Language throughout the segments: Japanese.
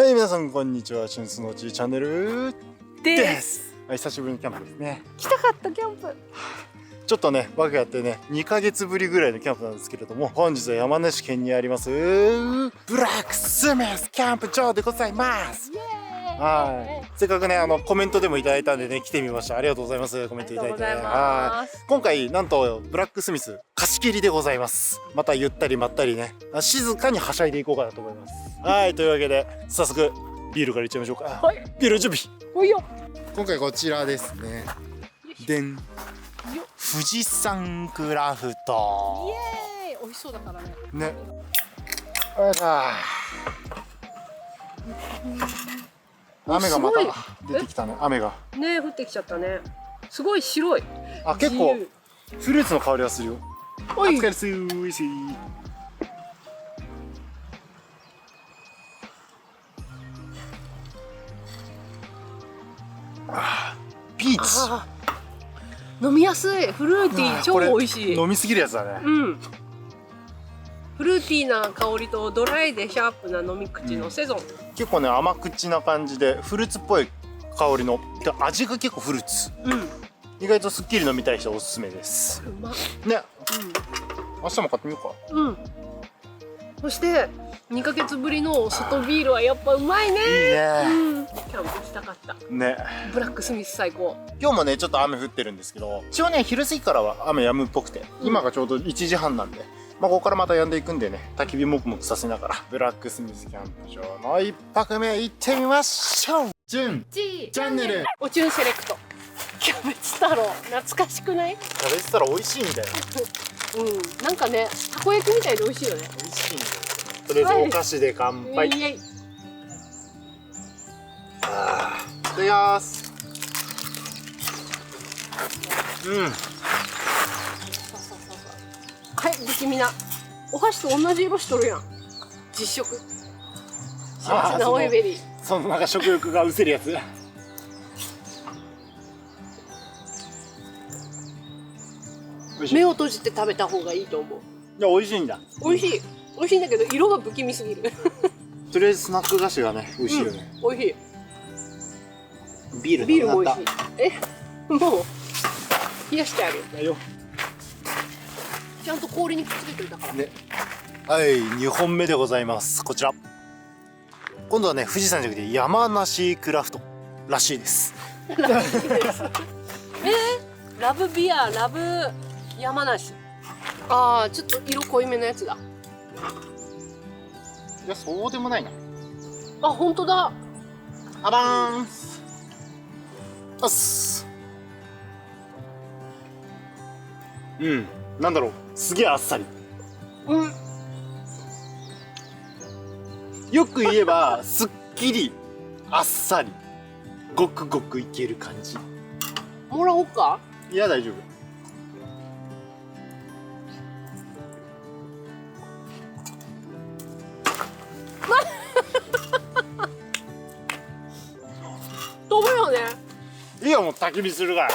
はい、皆さんこんにちは。チュンスのちチャンネルです。はい、久しぶりのキャンプですね。来たかったキャンプ。ちょっとね、バカやってね、2ヶ月ぶりぐらいのキャンプなんですけれども、本日は山梨県にありますブラックスミスキャンプ場でございます。はい、せっかくね、コメントでもいただいたんでね、来てみました。ありがとうございます。コメントいただいて。はい、今回なんとブラックスミス貸し切りでございます。またゆったりまったりね、静かにはしゃいでいこうかなと思います。はい、というわけで早速ビールからいっちゃいましょうか。はい、ビール準備。おいよ。今回こちらですね。でん。富士山クラフト。イエーイ。美味しそうだからね。ね。よいしょ。雨がまた出てきたね。雨が。ね、降ってきちゃったね。すごい白い。あ、結構フルーツの香りがするよ。おい。お疲れすーし。ピーチ。飲みやすい。フルーティー、超美味しい。飲みすぎるやつだね。うん。フルーティーな香りとドライでシャープな飲み口のセゾン。結構ね、甘口な感じでフルーツっぽい香りの。味が結構フルーツ。うん。意外とすっきり飲みたい人おすすめです。うま。ね。明日も買ってみようか。うん。そして2ヶ月ぶりの外ビールはやっぱうまいね。いいね。うん。キャンプしたかった。ね。ブラックスミス最高。今日もねちょっと雨降ってるんですけど、一応ね昼過ぎからは雨止むっぽくて、今がちょうど1時半なんで、まあここからまた止んでいくんでね、焚き火もくもくさせながらブラックスミスキャンプ場の1泊目行ってみましょう。チュンチャンネルおチュンセレクト。キャベツ太郎懐かしくない？食べてたら美味しいんだよ。うん、なんかね、たこ焼きみたいで美味しいよね。美味しいんだよ。とりあえずお菓子で乾杯。イエイイエイ。いただきます。はい、不気味な。お箸と同じ色しとるやん。実食。幸せなオイベリー。そのなんか食欲が失せるやつ。目を閉じて食べた方がいいと思う。いや、美味しいんだ。美味しい。美味しいんだけど、色が不気味すぎる。とりあえずスナック菓子がね、美味しいよね。美味しい。ビールビールも美味しい。もう冷やしてある。だよ。ちゃんと氷にくっつけておいたから。ね。はい、2本目でございます。こちら。今度はね、富士山じゃなくて山梨クラフトらしいです。ラブビア、ラブ山梨。ああ、ちょっと色濃いめのやつだ。いや、そうでもないな。あ、本当だ。アバーンス。あっす。なんだろう。すげえあっさり。うん。よく言えば、すっきり、あっさり、ごくごくいける感じ。もらおうか。いや、大丈夫。飛ぶよね。いいよ、もう焚き火するから。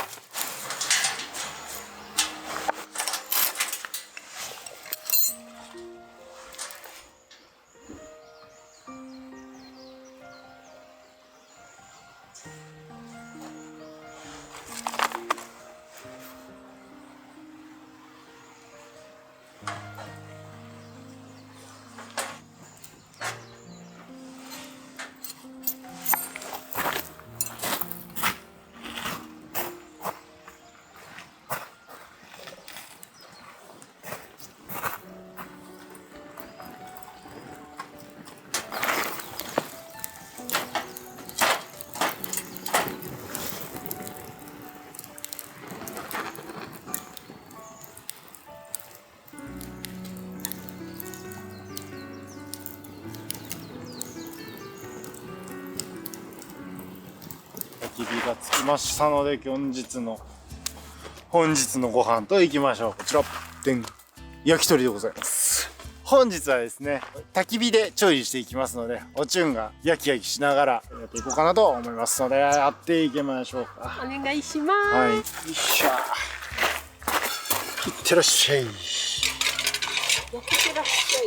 焚き火がつきましたので、本日のご飯といきましょう。こちらでん、焼き鳥でございます。本日はですね、焚き火で調理していきますので、おちゅんが焼き焼きしながらやっていこうかなと思いますので、やっていきましょうか。お願いします。はい、よいしょ。いってらっしゃい。焼けてらっしゃい。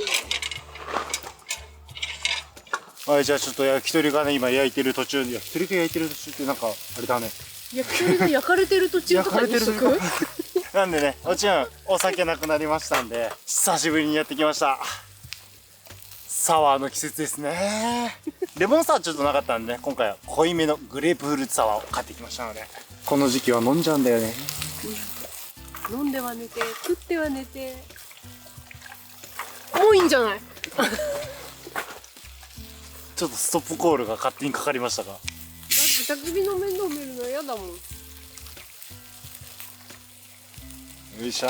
はい、じゃあちょっと焼き鳥がね今焼いてる途中で、焼き鳥が焼いてる途中ってなんかあれだね、焼き鳥が焼かれてる途中とかにしとく。なんでね、おちゃんお酒なくなりましたんで久しぶりにやってきました。サワーの季節ですね。レモンサワーちょっとなかったんで、ね、今回は濃いめのグレープフルーツサワーを買ってきましたので、この時期は飲んじゃうんだよね。飲んでは寝て、食っては寝て。もういいんじゃない？ちょっとストップコールが勝手にかかりましたが、だって焚き火の面倒見るの嫌だもん。よいしょ。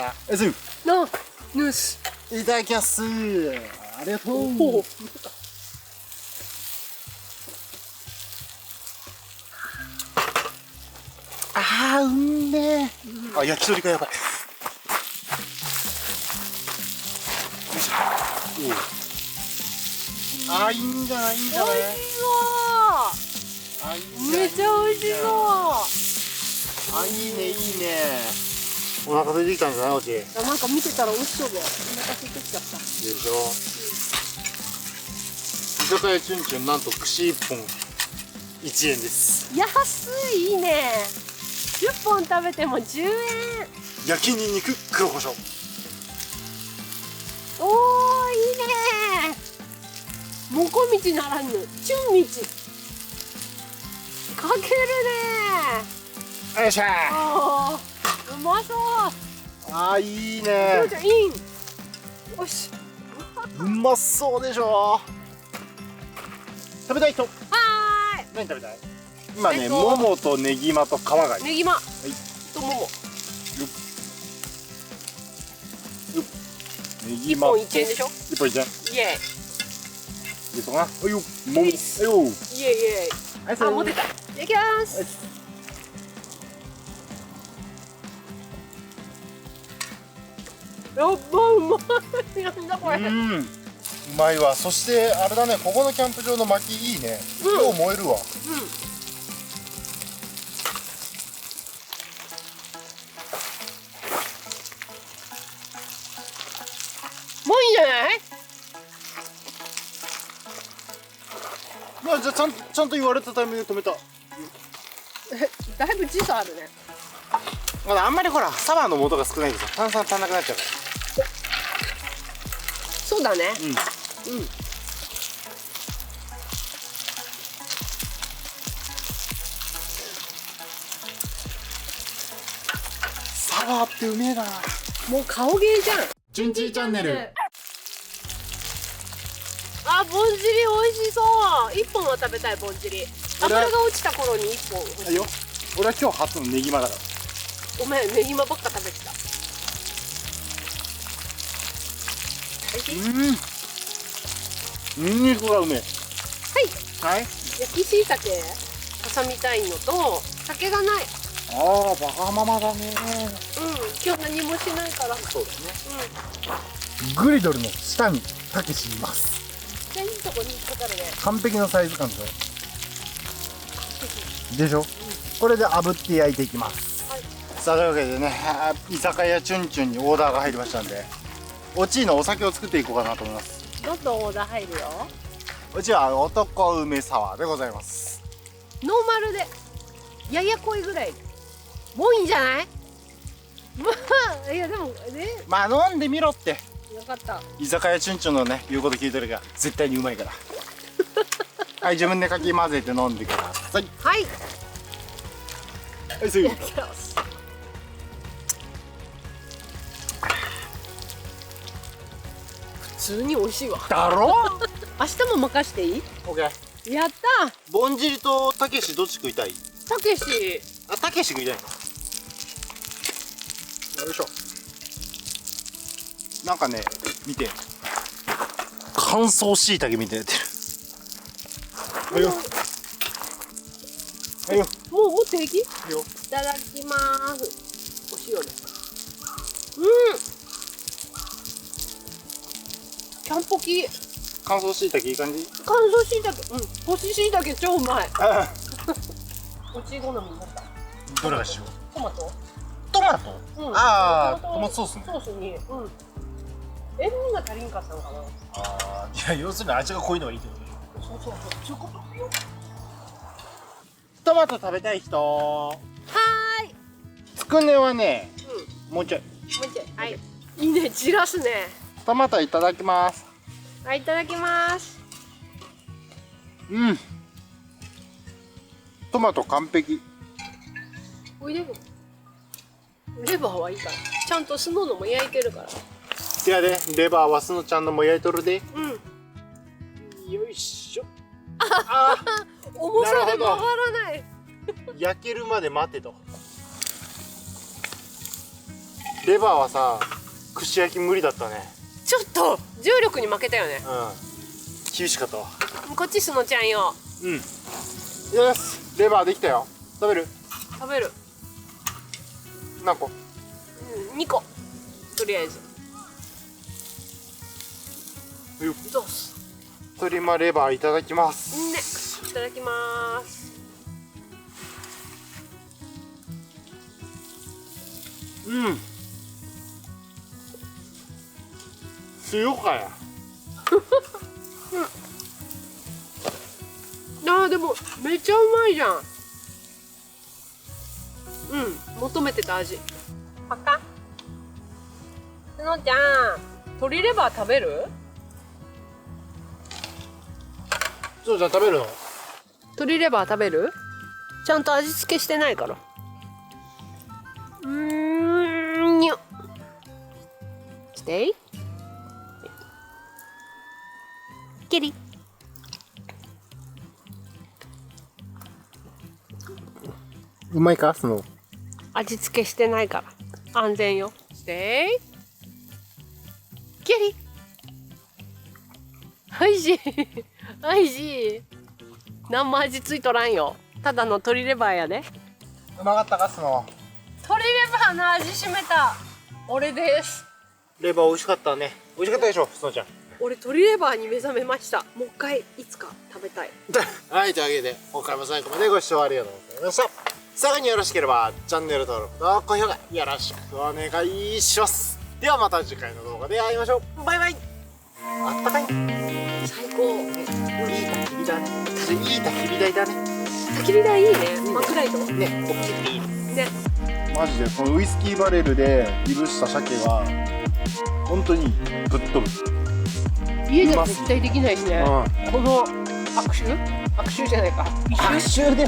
な、ヌス。いただきます。ありがとう。おお。あー、うんめえ。あ、焼き鳥がやばい。あー、いいんじゃない、いいんじゃない。美味しそう。あ、いいんじゃない。めっちゃ美味しそう。あ、いいね、いいね。お腹空いてきたんじゃない、おち。よいなんか見てたら美味しそうで、お腹空いてきちゃった。しょ。居酒屋チュンチュン、なんと串1本1円です。安い、いいね。10本食べても10円。焼きにんにく黒胡椒。おー、いいね。もこみちならぬ、チュンみち。かけるね。よいしょ。あー、うまそう。あー、いいね。ちょいいん。よし。うまそうでしょ。食べたい人。はーい。何食べたい？今ね、ももとねぎまと皮がいい。ねぎま。はい。ともも。よっよっ。ねぎま。1本1円でしょ。1本1円。イエいいとかな。あいよ。もも。あいよ。イ。イエイイエイ。はい、あ、持てた。いただきます。やっば、うまい。なんだこれ。うまいわ。そしてあれだね、ここのキャンプ場の薪いいね。うん今日燃えるわ。もういいんじゃない？いや、じゃあちゃんと言われたタイミングで止めた。だいぶ時差あるね。まだあんまりほらサワーの素が少ないんですよ。炭酸足んなくなっちゃうかそうだね。ら。うん。うん。サワーってうめえな。もう顔芸じゃん。チュンチーチャンネル。あ、ぼんじり美味しそう。1本は食べたい、ぼんじり。油が落ちた頃に1本欲しい。はいよ。俺は今日初のネギマだから。ごめん、ねぎまばっか食べてた。ニンニクがうめえ。はい。はい。焼きしいたけ挟みたいのと、酒がない。ああ、バカママだね。うん、今日何もしないから。そうだね。うん。グリドルの下にたけしいます。じゃあいいとこに引っかかるね。完璧なサイズ感でしょ。でしょ、これで炙って焼いていきます。はい。さあ、というわけでね、居酒屋チュンチュンにオーダーが入りましたんで、おちいのお酒を作っていこうかなと思います。どんどんオーダー入るよ。うちは男梅サワーでございます。ノーマルでやや濃いぐらい。もういいんじゃない？まあ、いやでもね、まあ飲んでみろって。よかった。居酒屋チュンチュンのね言うこと聞いてるから絶対にうまいから。はい、自分でかき混ぜて飲んでください。はい。はい、すぐ。普通に美味しいわ。だろ？明日も任していい？オッケー。やったぼんじりとたけしどっち食いたい？ー。たけし。あ、たけし食いたいの。よいしょ。なんかね、見て。乾燥しいたけみたいになってる。はいよ。はいよ。もう持っていき？いいいよ。ただきまーす。お塩です。キャンポキ。乾燥しいたけいい感じ？乾燥しいたけ。干ししいたけ超うまい。うち好みになった。どれがしよう？トマト？トマト？ああ、トマトソースね。ソースに、塩味が足りんかったのかな。ああ、いや、要するに味が濃いのがいいってことでしょ。そうそうチョコパフよ。トマト食べたい人。はーい。つくねはね、うもうちょい。ん。もう一回。はい。いいね、じらすね。トマトいただきます。はい、いただきます。うん。トマト完璧。おいでも。レバーはいいから。ちゃんと酢ののも焼いてるから。いやで、レバーはすのちゃんのも焼いとるで。うん。よいしょ。あ重さで曲がらない。焼けるまで待てと。レバーはさ、串焼き無理だったね。ちょっと重力に負けたよね。うん。厳しかったわ。こっちすのちゃんよ。うん。よし、レバーできたよ。食べる？食べる。何個？うん、2個。とりあえず。よっ。どうす。鶏まレバーいただきます。ね、いただきます。うん。塩かや。あーでもめっちゃうまいじゃん。うん、求めてた味。パカ。すのちゃん、鶏レバー食べる？そうちゃん食べるの？鶏レバー食べる？ちゃんと味付けしてないから。にょ。ステイ。キリ。うまいかその。味付けしてないから安全よ。ステイ。キリ。おいしい。おいしい。何も味ついとらんよ。ただの鶏レバーやで。うまかったかその。鶏レバーの味しめた。俺です。レバー美味しかったね。美味しかったでしょそのちゃん。俺鶏レバーに目覚めました。もう一回いつか食べたい。はいというわけで今回も最後までご視聴ありがとうございました。さらによろしければチャンネル登録と高評価よろしくお願いします。ではまた次回の動画で会いましょう。バイバイ。あったかい。最高。いい焚き火だね。いい焚き火台だね。焚き火台いいね。マックライト。ね、大きくていいね。ね。マジでこのウイスキーバレルでいぶした鮭は本当にぶっ飛ぶ。家じゃ絶対できないしね。うん。この握手じゃないか。握手で